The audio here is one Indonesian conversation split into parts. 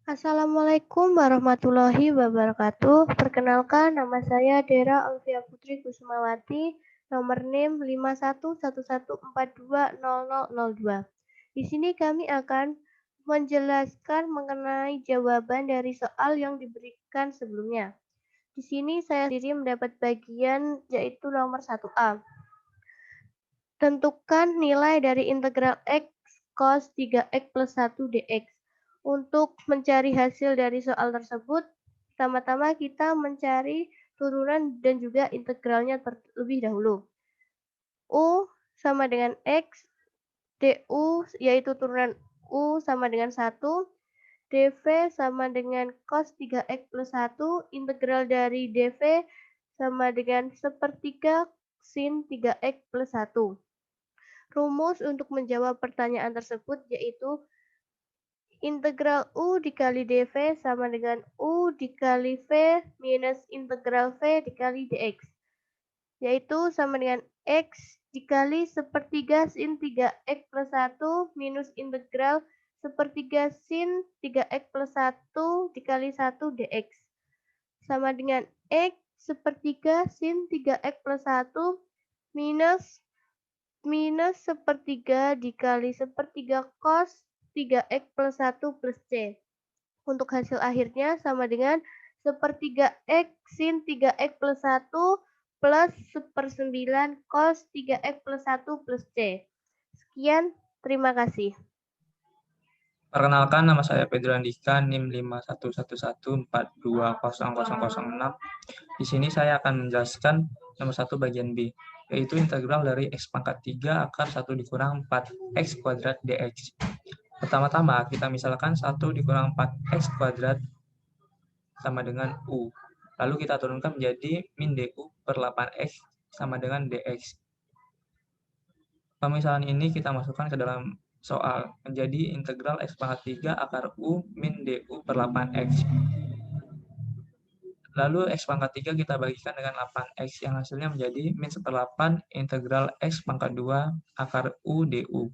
Assalamualaikum warahmatullahi wabarakatuh. Perkenalkan, nama saya Dera Alfia Putri Kusumawati, nomor NIM 5111420002. Di sini kami akan menjelaskan mengenai jawaban dari soal yang diberikan sebelumnya. Di sini saya sendiri mendapat bagian yaitu nomor 1A. Tentukan nilai dari integral X cos 3X plus 1 dx. Untuk mencari hasil dari soal tersebut, pertama-tama kita mencari turunan dan juga integralnya terlebih dahulu. U sama dengan X, du yaitu turunan U sama dengan 1, dv sama dengan cos 3X plus 1, integral dari dv sama dengan sepertiga sin 3X plus 1. Rumus untuk menjawab pertanyaan tersebut yaitu integral U dikali dv sama dengan U dikali V minus integral V dikali dx. Yaitu sama dengan X dikali sepertiga sin 3X plus 1 minus integral sepertiga sin 3X plus 1 dikali 1 dx. Sama dengan X sepertiga sin 3X plus 1 minus sepertiga dikali sepertiga cos 3X plus 1 plus C. Untuk hasil akhirnya sama dengan sepertiga X sin 3X plus 1 plus seper9 cos 3X plus 1 plus C. Sekian, terima kasih. Perkenalkan, nama saya Pedro Andika, NIM 5111420006. Di sini saya akan menjelaskan nomor 1 bagian B, yaitu integral dari X pangkat 3 akar 1 dikurang 4X kuadrat dx. Pertama-tama, kita misalkan 1 dikurang 4X kuadrat sama dengan U. Lalu kita turunkan menjadi min du per 8X sama dengan dx. Pemisahan ini kita masukkan ke dalam soal menjadi integral X pangkat 3 akar U min du per 8X. Lalu X pangkat 3 kita bagikan dengan 8X yang hasilnya menjadi min seper8 integral X pangkat 2 akar U du.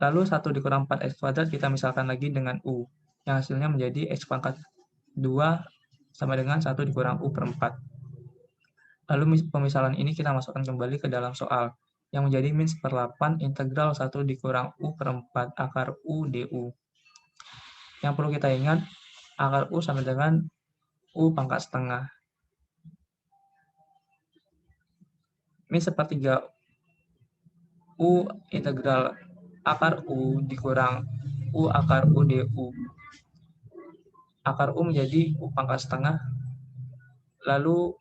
Lalu 1 dikurang 4X kuadrat kita misalkan lagi dengan U yang hasilnya menjadi X pangkat 2 sama dengan 1 dikurang U per 4. Lalu pemisahan ini kita masukkan kembali ke dalam soal yang menjadi min seper8 integral 1 dikurang U per 4 akar U du. Yang perlu kita ingat, akar U sama dengan U pangkat setengah. Min sepertiga U integral akar U dikurang U akar U du. Akar U menjadi U pangkat setengah, lalu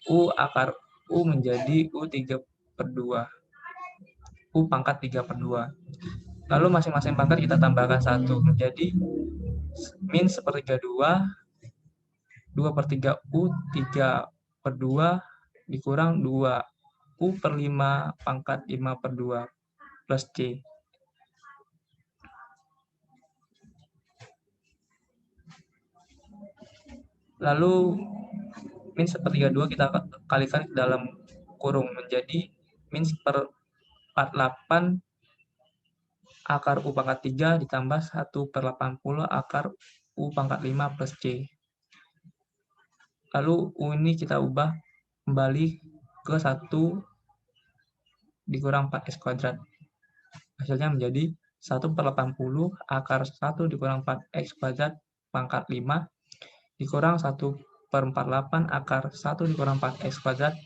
U akar U menjadi U3/2. U pangkat 3/2. Lalu masing-masing pangkat kita tambahkan 1 menjadi min sepertiga 2, 2/3 U 3/2 dikurang 2 U per 5 pangkat 5/2 plus C. Lalu min sepertiga 2 kita kalikan ke dalam kurung menjadi min seper48 akar U pangkat 3 ditambah 1/80 akar U pangkat 5 plus C. Lalu U ini kita ubah kembali ke 1 dikurang 4X kuadrat. Hasilnya menjadi 1/80 akar 1 dikurang 4X kuadrat pangkat 5 dikurang 1/48 akar 1 dikurang 4X kuadrat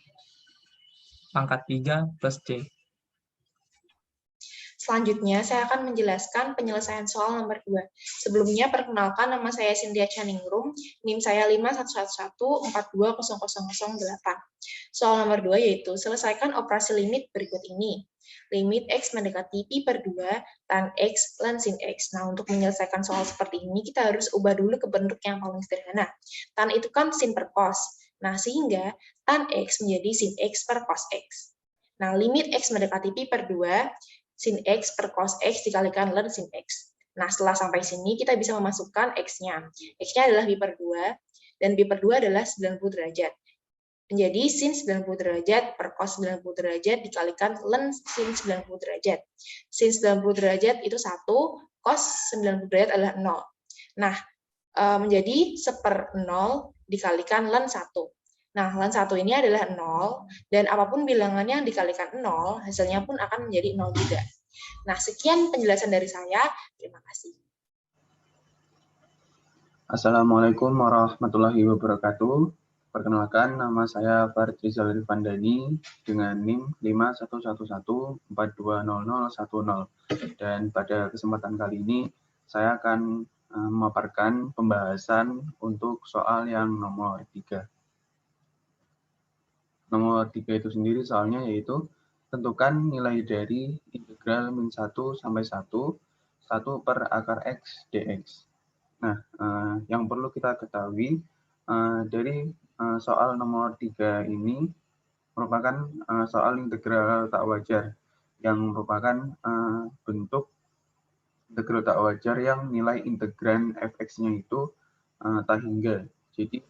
pangkat 3 plus C. Selanjutnya, saya akan menjelaskan penyelesaian soal nomor 2. Sebelumnya, perkenalkan nama saya Cynthia Chaningrum, NIM saya 5111420008. Soal nomor 2 yaitu, selesaikan operasi limit berikut ini. Limit X mendekati pi per 2, tan X, ln sin X. Nah, untuk menyelesaikan soal seperti ini, kita harus ubah dulu ke bentuk yang paling sederhana. Tan itu kan sin per cos. Nah, sehingga tan X menjadi sin X per cos X. Nah, limit X mendekati pi per 2, sin X per cos X dikalikan ln sin X. Nah, setelah sampai sini, kita bisa memasukkan X-nya. X-nya adalah pi per 2, dan pi per 2 adalah 90 derajat. Menjadi sin 90 derajat per cos 90 derajat dikalikan ln sin 90 derajat. Sin 90 derajat itu 1, cos 90 derajat adalah 0. Nah, menjadi 1/0 dikalikan ln 1. Nah, ln 1 ini adalah 0, dan apapun bilangannya yang dikalikan 0, hasilnya pun akan menjadi 0 juga. Nah, sekian penjelasan dari saya. Terima kasih. Assalamualaikum warahmatullahi wabarakatuh. Perkenalkan, nama saya Farid Rizal Irfandani dengan NIM 5111420010. Dan pada kesempatan kali ini, saya akan memaparkan pembahasan untuk soal yang nomor 3. Nomor 3 itu sendiri soalnya yaitu tentukan nilai dari integral min 1 sampai 1 per akar X dx. Nah, yang perlu kita ketahui dari soal nomor 3 ini merupakan soal integral tak wajar yang merupakan bentuk integral tak wajar yang nilai integran fx-nya itu tak hingga. Jadi,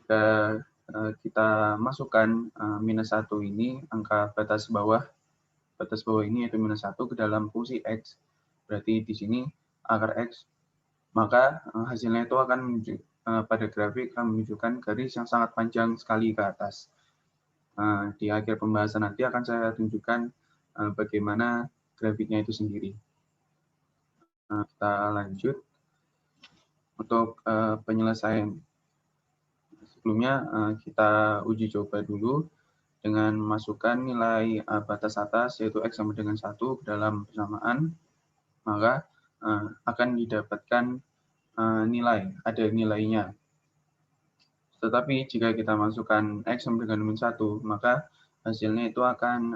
jika kita masukkan minus 1 ini, angka batas bawah ini yaitu minus 1 ke dalam fungsi X. Berarti di sini akar X, maka hasilnya itu akan pada grafik akan menunjukkan garis yang sangat panjang sekali ke atas. Di akhir pembahasan nanti akan saya tunjukkan bagaimana grafiknya itu sendiri. Kita lanjut untuk penyelesaian. Sebelumnya kita uji coba dulu dengan masukkan nilai batas atas yaitu X sama dengan 1 ke dalam persamaan, maka akan didapatkan ada nilainya. Tetapi jika kita masukkan X sama dengan min 1, maka hasilnya itu akan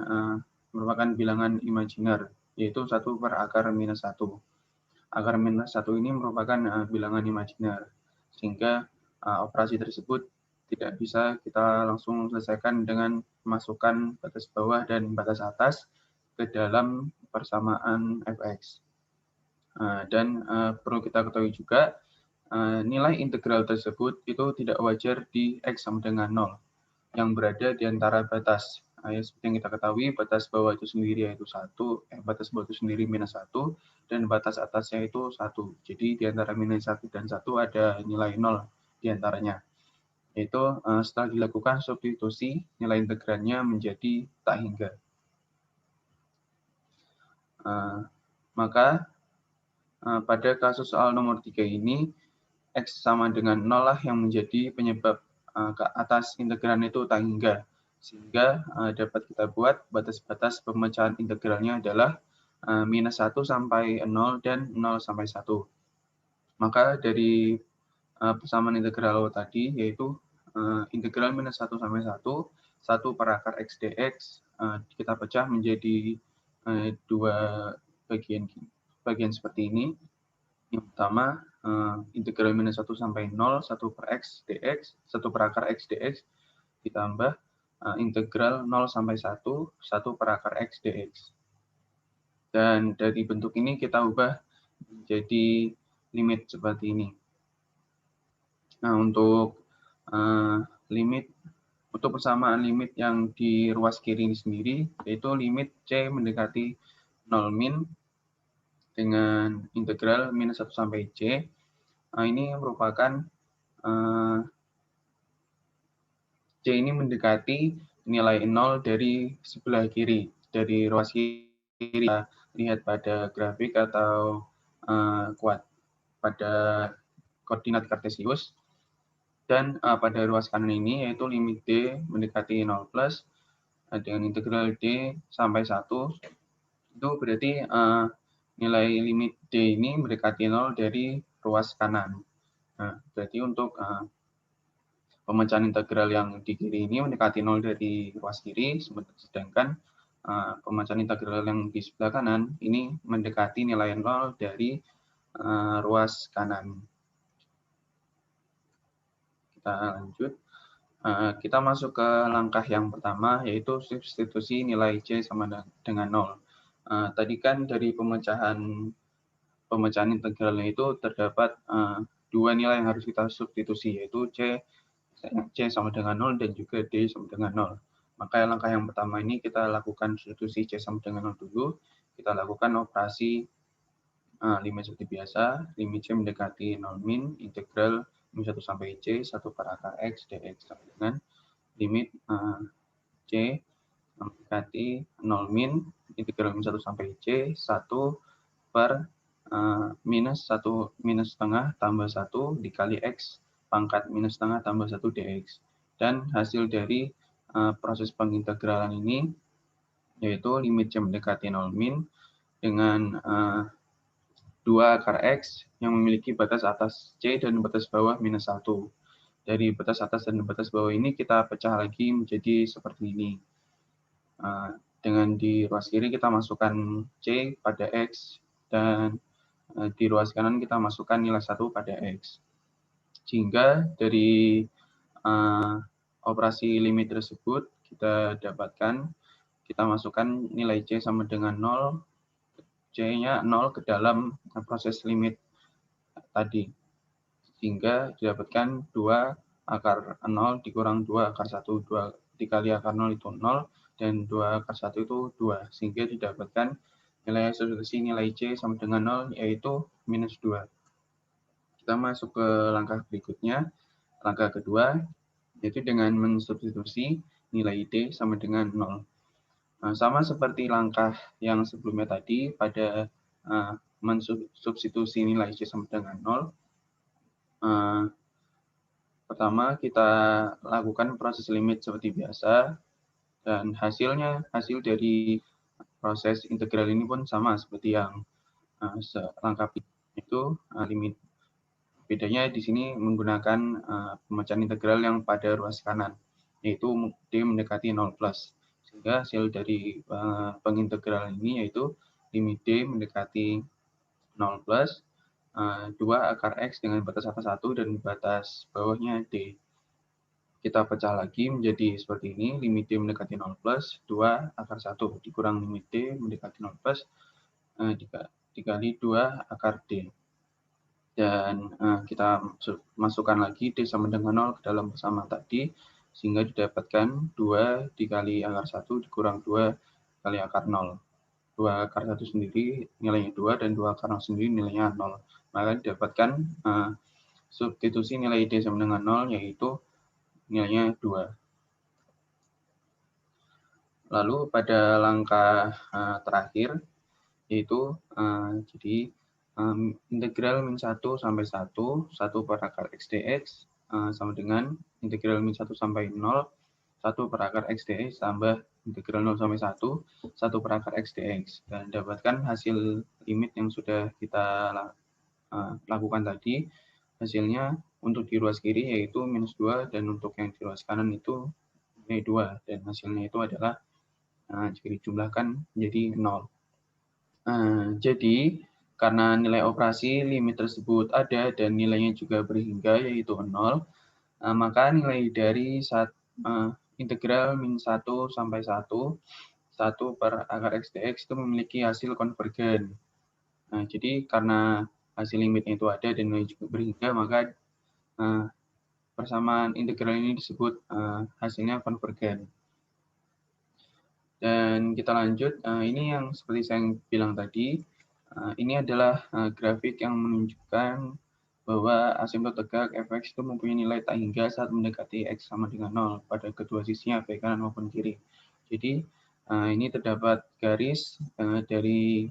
merupakan bilangan imajiner, yaitu 1 per akar minus 1. Akar minus 1 ini merupakan bilangan imajiner, sehingga operasi tersebut tidak bisa kita langsung selesaikan dengan memasukkan batas bawah dan batas atas ke dalam persamaan fx. Dan perlu kita ketahui juga, nilai integral tersebut itu tidak wajar di X sama dengan 0, yang berada di antara batas. Seperti yang kita ketahui, batas bawah itu sendiri yaitu 1, batas bawah itu sendiri minus 1, dan batas atasnya itu 1. Jadi di antara minus 1 dan 1 ada nilai 0 di antaranya. Yaitu setelah dilakukan substitusi, nilai integralnya menjadi tak hingga. Maka pada kasus soal nomor 3 ini, X sama dengan 0 lah yang menjadi penyebab ke atas integran itu tak hingga. Sehingga dapat kita buat batas-batas pemecahan integralnya adalah minus 1 sampai 0 dan 0 sampai 1. Maka dari persamaan integral tadi yaitu integral minus 1 sampai 1 per akar X dx kita pecah menjadi dua bagian seperti ini. Yang pertama, integral minus 1 sampai 0, 1 per X dx, 1 per akar X dx, ditambah integral 0 sampai 1, 1 per akar X dx. Dan dari bentuk ini kita ubah menjadi limit seperti ini. Nah, untuk untuk persamaan limit yang di ruas kiri ini sendiri, yaitu limit C mendekati 0 min dengan integral minus 1 sampai C. Ini merupakan C ini mendekati nilai 0 dari sebelah kiri, dari ruas kiri. Kita lihat pada grafik atau pada koordinat kartesius. Dan pada ruas kanan ini yaitu limit D mendekati 0 plus dengan integral D sampai 1. Itu berarti nilai limit D ini mendekati 0 dari ruas kanan. Nah, berarti untuk pemecahan integral yang di kiri ini mendekati 0 dari ruas kiri, sedangkan pemecahan integral yang di sebelah kanan ini mendekati nilai 0 dari ruas kanan. Kita lanjut. Kita masuk ke langkah yang pertama, yaitu substitusi nilai C sama dengan 0. Tadi kan dari pemecahan integralnya itu terdapat dua nilai yang harus kita substitusi, yaitu C sama dengan 0 dan juga D sama dengan 0. Maka langkah yang pertama ini kita lakukan substitusi C sama dengan 0 dulu. Kita lakukan operasi limit seperti biasa, limit C mendekati 0 min, integral min 1 sampai C, 1 per akar X dx sama dengan limit C mendekati 0 min, integral min 1 sampai C, 1 per minus setengah tambah 1 dikali X pangkat minus setengah tambah 1 dx. Dan hasil dari proses pengintegralan ini yaitu limit C mendekati 0 min dengan 2 akar X yang memiliki batas atas C dan batas bawah minus 1. Dari batas atas dan batas bawah ini kita pecah lagi menjadi seperti ini. Dengan di ruas kiri kita masukkan C pada X dan di ruas kanan kita masukkan nilai 1 pada X. Sehingga dari operasi limit tersebut kita dapatkan, kita masukkan nilai C sama dengan 0, C-nya 0 ke dalam proses limit tadi. Sehingga didapatkan 2 akar 0 dikurang 2 akar 1. 2 dikali akar 0 itu 0, dan 2 akar 1 itu 2. Sehingga didapatkan nilai substitusi nilai C sama dengan 0, yaitu minus 2. Kita masuk ke langkah berikutnya. Langkah kedua, yaitu dengan mensubstitusi nilai D sama dengan 0. Sama seperti langkah yang sebelumnya tadi, pada mensubstitusi nilai C sama dengan 0, pertama kita lakukan proses limit seperti biasa, dan hasil dari proses integral ini pun sama seperti yang langkah itu limit. Bedanya di sini menggunakan pemecahan integral yang pada ruas kanan, yaitu D mendekati 0+. Sehingga hasil dari pengintegralan ini yaitu limit D mendekati 0+, 2 akar X dengan batas atas 1 dan batas bawahnya D. Kita pecah lagi menjadi seperti ini, limit D mendekati 0+, 2 akar 1 dikurang limit D mendekati 0+, dikali 2 akar D. Dan kita masukkan lagi D sama dengan 0 ke dalam persamaan tadi, sehingga didapatkan 2 dikali akar 1 dikurang 2 kali akar 0. 2 akar 1 sendiri nilainya 2, dan 2 akar 0 sendiri nilainya 0. Maka didapatkan substitusi nilai D sama dengan 0, yaitu nilainya 2. Lalu pada langkah terakhir, yaitu jadi integral min 1 sampai 1, 1 per akar X dx sama dengan integral min 1 sampai 0, 1 per akar X dx tambah integral 0 sampai 1, 1 per akar X dx. Dan dapatkan hasil limit yang sudah kita lakukan tadi. Hasilnya untuk di ruas kiri yaitu minus 2, dan untuk yang di ruas kanan itu nilai 2. Dan hasilnya itu adalah jika dijumlahkan menjadi 0. Jadi karena nilai operasi limit tersebut ada dan nilainya juga berhingga yaitu 0, maka nilai dari integral min 1 sampai 1, 1 per akar X dx itu memiliki hasil konvergen. Jadi karena hasil limitnya itu ada dan nilai juga berhingga, maka persamaan integral ini disebut hasilnya konvergen. Dan kita lanjut, ini yang seperti saya bilang tadi, ini adalah grafik yang menunjukkan bahwa asimtot tegak fx itu mempunyai nilai tak hingga saat mendekati x sama dengan 0 pada kedua sisinya, baik kanan maupun kiri. Jadi ini terdapat garis dari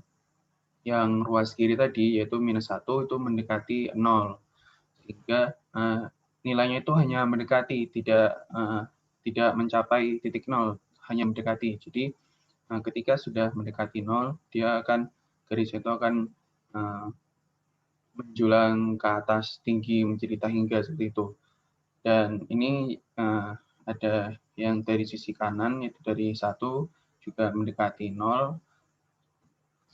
yang ruas kiri tadi, yaitu minus 1 itu mendekati 0. Sehingga nilainya itu hanya mendekati, tidak mencapai titik 0, hanya mendekati. Jadi ketika sudah mendekati 0, garis itu akan menjulang ke atas tinggi menjadi tak hingga seperti itu. Dan ini ada yang dari sisi kanan, yaitu dari 1 juga mendekati 0,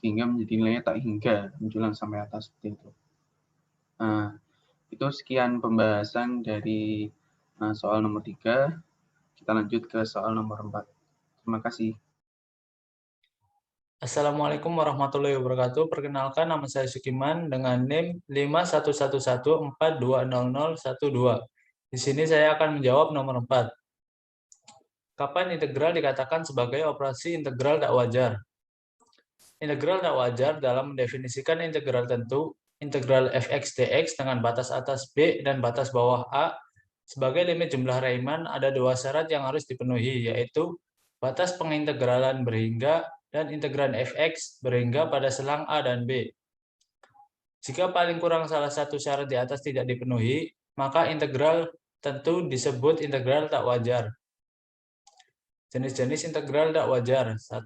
sehingga menjadi nilainya tak hingga menjulang sampai atas seperti itu. Itu sekian pembahasan dari soal nomor 3. Kita lanjut ke soal nomor 4. Terima kasih. Assalamualaikum warahmatullahi wabarakatuh. Perkenalkan, nama saya Sukiman dengan NIM 5111420012. Di sini saya akan menjawab nomor 4. Kapan integral dikatakan sebagai operasi integral tak wajar? Integral tak wajar dalam mendefinisikan integral tentu, integral fx dx dengan batas atas B dan batas bawah A. Sebagai limit jumlah Riemann, ada dua syarat yang harus dipenuhi, yaitu batas pengintegralan berhingga dan integran fx berhingga pada selang A dan B. Jika paling kurang salah satu syarat di atas tidak dipenuhi, maka integral tentu disebut integral tak wajar. Jenis-jenis integral tak wajar. 1.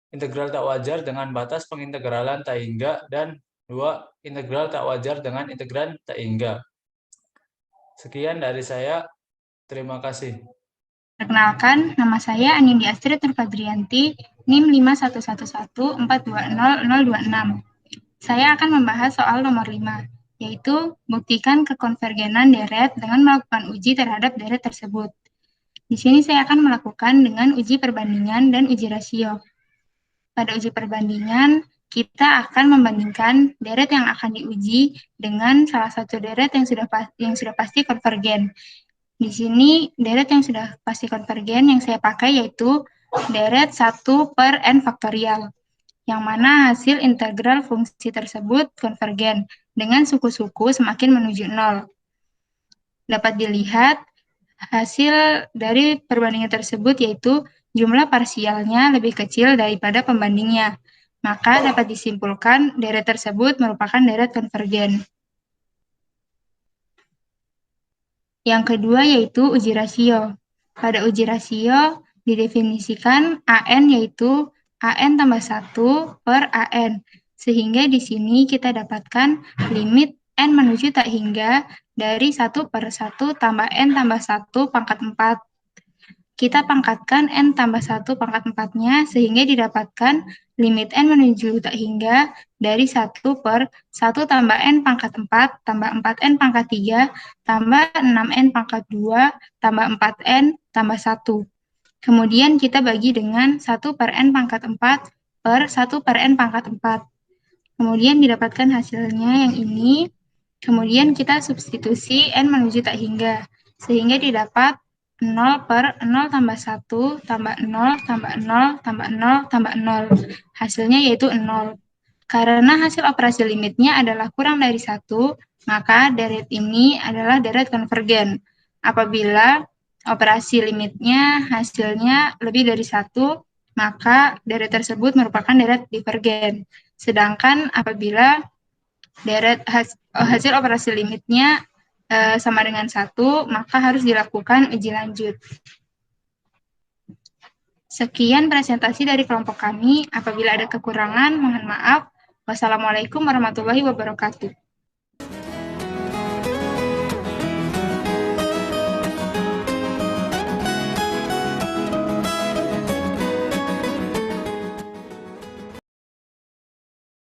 Integral tak wajar dengan batas pengintegralan tak hingga, dan 2. Integral tak wajar dengan integran tak hingga. Sekian dari saya. Terima kasih. Perkenalkan, nama saya Anindi Astrid Nurfadrianti, NIM 5111420026. Saya akan membahas soal nomor 5, yaitu buktikan kekonvergenan deret dengan melakukan uji terhadap deret tersebut. Di sini saya akan melakukan dengan uji perbandingan dan uji rasio. Pada uji perbandingan, kita akan membandingkan deret yang akan diuji dengan salah satu deret yang sudah pasti konvergen. Di sini deret yang sudah pasti konvergen yang saya pakai yaitu deret 1/n faktorial, yang mana hasil integral fungsi tersebut konvergen dengan suku-suku semakin menuju 0. Dapat dilihat hasil dari perbandingan tersebut yaitu jumlah parsialnya lebih kecil daripada pembandingnya. Maka dapat disimpulkan deret tersebut merupakan deret konvergen. Yang kedua yaitu uji rasio. Pada uji rasio didefinisikan AN yaitu AN tambah 1/AN. Sehingga di sini kita dapatkan limit N menuju tak hingga dari 1/1 tambah N tambah 1 pangkat 4. Kita pangkatkan N tambah 1 pangkat 4-nya sehingga didapatkan limit N menuju tak hingga dari 1/1 tambah N pangkat 4 tambah 4N pangkat 3 tambah 6N pangkat 2 tambah 4N tambah 1. Kemudian kita bagi dengan 1/N pangkat 4 per 1/N pangkat 4. Kemudian didapatkan hasilnya yang ini. Kemudian kita substitusi N menuju tak hingga. Sehingga didapat 0/0 tambah 1 tambah 0 tambah 0 tambah 0 tambah 0. Hasilnya yaitu 0. Karena hasil operasi limitnya adalah kurang dari 1, maka deret ini adalah deret konvergen. Apabila operasi limitnya hasilnya lebih dari 1, maka deret tersebut merupakan deret divergen. Sedangkan apabila deret hasil operasi limitnya sama dengan 1, maka harus dilakukan uji lanjut. Sekian presentasi dari kelompok kami. Apabila ada kekurangan, mohon maaf. Wassalamualaikum warahmatullahi wabarakatuh.